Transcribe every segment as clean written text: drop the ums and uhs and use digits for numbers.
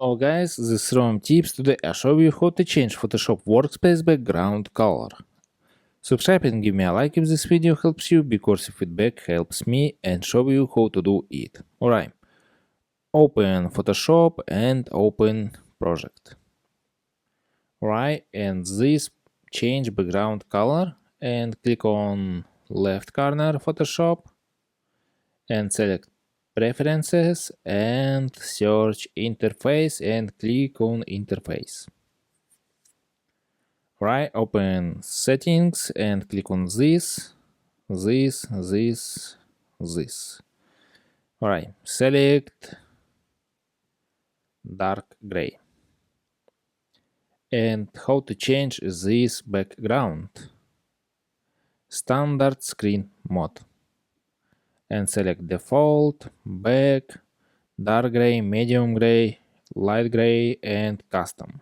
Hello guys, this is Rom Tips. Today I show you how to change Photoshop Workspace background color. Subscribe and give me a like if this video helps you, because your feedback helps me and show you how to do it. Alright, open Photoshop and open project. Alright, and this change background color and click on left corner Photoshop and select preferences and search interface and click on interface. Right, open settings and click on this. Alright, select dark gray. And how to change this background? Standard screen mode. And select default, back, dark gray, medium gray, light gray, and custom.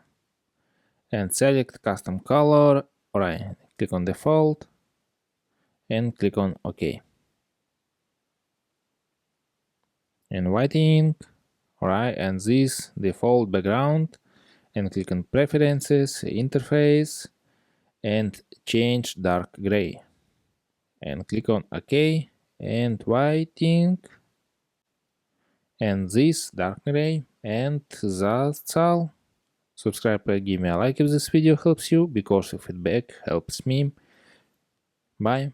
And select custom color. Alright, click on default and click on OK. And white ink. Alright, and this default background, and click on preferences, interface, and change dark gray. And click on OK and white ink. And this dark gray, and that's all. Subscribe and give me a like if this video helps you, because your feedback helps me. Bye.